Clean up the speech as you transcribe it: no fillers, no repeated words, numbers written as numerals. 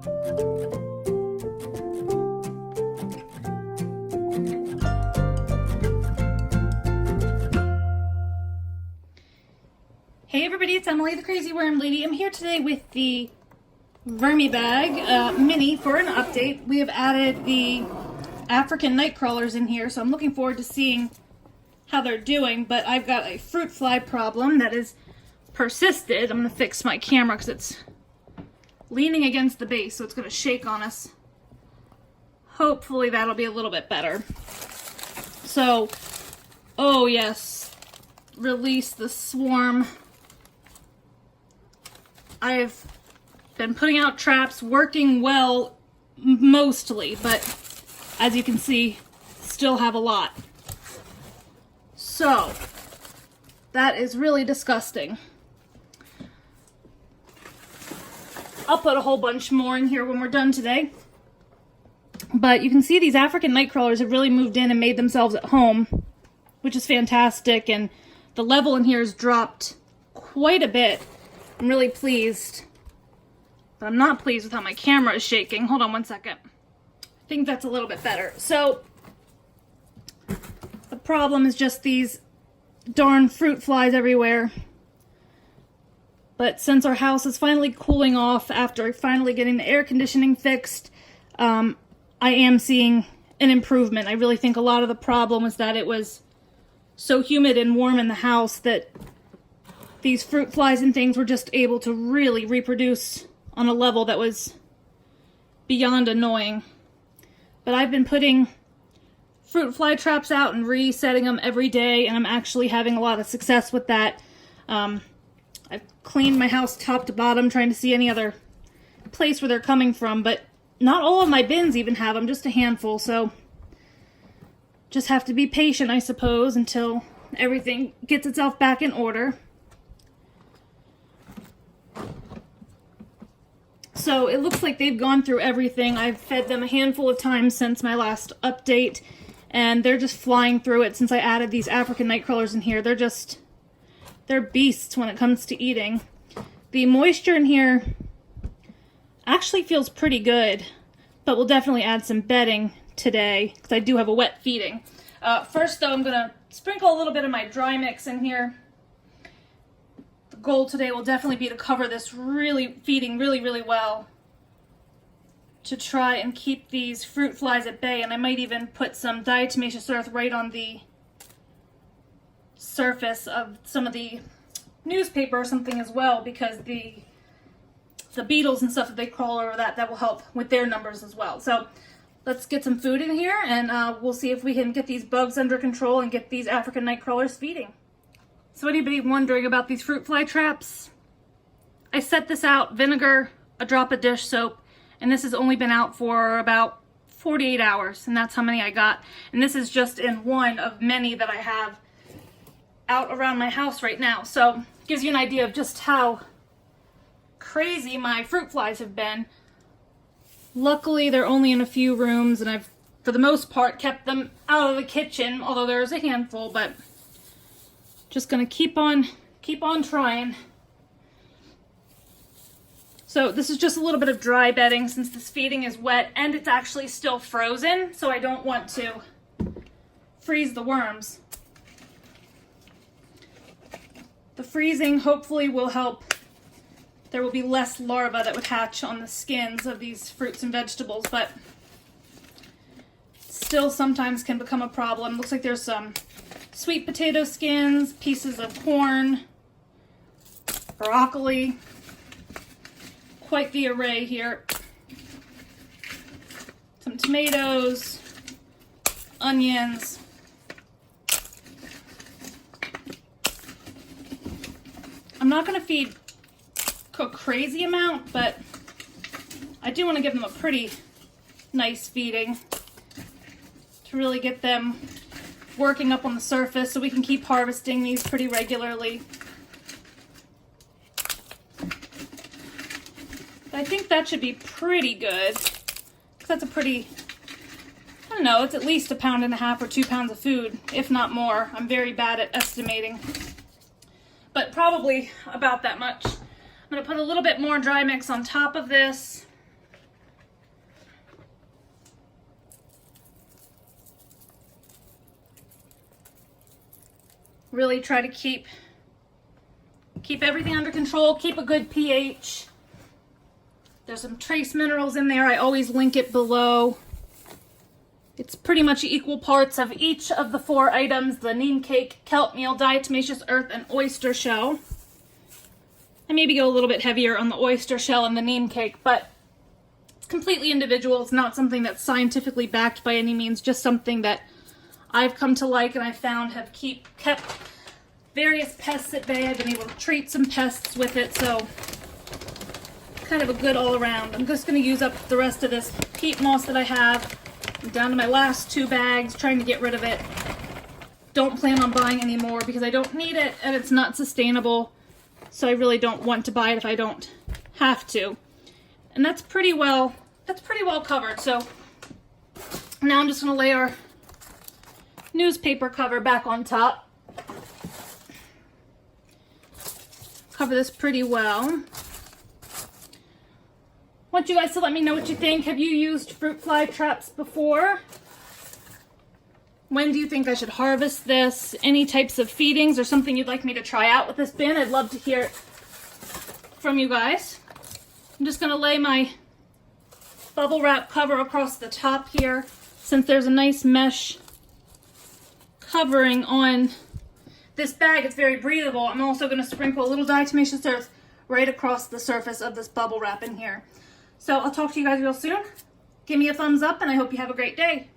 Hey everybody, it's Emily, the Crazy Worm Lady. I'm here today with the VermiBag Mini for an update. We have added the African night crawlers in here, so I'm looking forward to seeing how they're doing, but I've got a fruit fly problem that has persisted. I'm going to fix my camera because it's leaning against the base, so it's going to shake on us. Hopefully that'll be a little bit better. So, oh yes, release the swarm. I've been putting out traps, working well mostly, but as you can see, still have a lot. So, that is really disgusting. I'll put a whole bunch more in here when we're done today. But you can see these African night crawlers have really moved in and made themselves at home, which is fantastic, and the level in here has dropped quite a bit. I'm really pleased, but I'm not pleased with how my camera is shaking. Hold on one second. I think that's a little bit better. So, the problem is just these darn fruit flies everywhere. But since our house is finally cooling off after finally getting the air conditioning fixed, I am seeing an improvement. I really think a lot of the problem was that it was so humid and warm in the house that these fruit flies and things were just able to really reproduce on a level that was beyond annoying. But I've been putting fruit fly traps out and resetting them every day, and I'm actually having a lot of success with that. I've cleaned my house top to bottom, trying to see any other place where they're coming from, but not all of my bins even have them, just a handful, so just have to be patient, I suppose, until everything gets itself back in order. So it looks like they've gone through everything. I've fed them a handful of times since my last update, and they're just flying through it since I added these African night crawlers in here. They're beasts when it comes to eating. The moisture in here actually feels pretty good, but we'll definitely add some bedding today because I do have a wet feeding. First though, I'm gonna sprinkle a little bit of my dry mix in here. The goal today will definitely be to cover this feeding really well to try and keep these fruit flies at bay, and I might even put some diatomaceous earth right on the surface of some of the newspaper or something as well, because the beetles and stuff that they crawl over that will help with their numbers as well. So let's get some food in here, and we'll see if we can get these bugs under control and get these African night crawlers feeding. So anybody wondering about these fruit fly traps? I set this out, vinegar, a drop of dish soap, and this has only been out for about 48 hours, and that's how many I got. And this is just in one of many that I have out around my house right now. So it gives you an idea of just how crazy my fruit flies have been. Luckily, they're only in a few rooms, and I've, for the most part, kept them out of the kitchen, although there's a handful, but just gonna keep on trying. So this is just a little bit of dry bedding since this feeding is wet and it's actually still frozen, so I don't want to freeze the worms. The freezing hopefully will help. There will be less larvae that would hatch on the skins of these fruits and vegetables, but still sometimes can become a problem. Looks like there's some sweet potato skins, pieces of corn, broccoli, quite the array here. Some tomatoes, onions. I'm not going to feed a crazy amount, but I do want to give them a pretty nice feeding to really get them working up on the surface so we can keep harvesting these pretty regularly. But I think that should be pretty good, because that's a pretty, I don't know, it's at least 1.5 pounds or 2 pounds of food, if not more. I'm very bad at estimating, but probably about that much. I'm going to put a little bit more dry mix on top of this. Really try to keep everything under control, keep a good pH. There's some trace minerals in there. I always link it below. It's pretty much equal parts of each of the 4 items: the neem cake, kelp meal, diatomaceous earth, and oyster shell. I maybe go a little bit heavier on the oyster shell and the neem cake, but it's completely individual. It's not something that's scientifically backed by any means, just something that I've come to like and I found have kept various pests at bay. I've been able to treat some pests with it, so kind of a good all around. I'm just going to use up the rest of this peat moss that I have. I'm down to my last 2 bags, trying to get rid of it. Don't plan on buying any more because I don't need it and it's not sustainable. So I really don't want to buy it if I don't have to. And that's pretty well covered. So now I'm just going to lay our newspaper cover back on top. Cover this pretty well. I want you guys to let me know what you think. Have you used fruit fly traps before? When do you think I should harvest this? Any types of feedings or something you'd like me to try out with this bin? I'd love to hear it from you guys. I'm just going to lay my bubble wrap cover across the top here. Since there's a nice mesh covering on this bag, it's very breathable. I'm also going to sprinkle a little diatomaceous earth right across the surface of this bubble wrap in here. So I'll talk to you guys real soon. Give me a thumbs up and I hope you have a great day.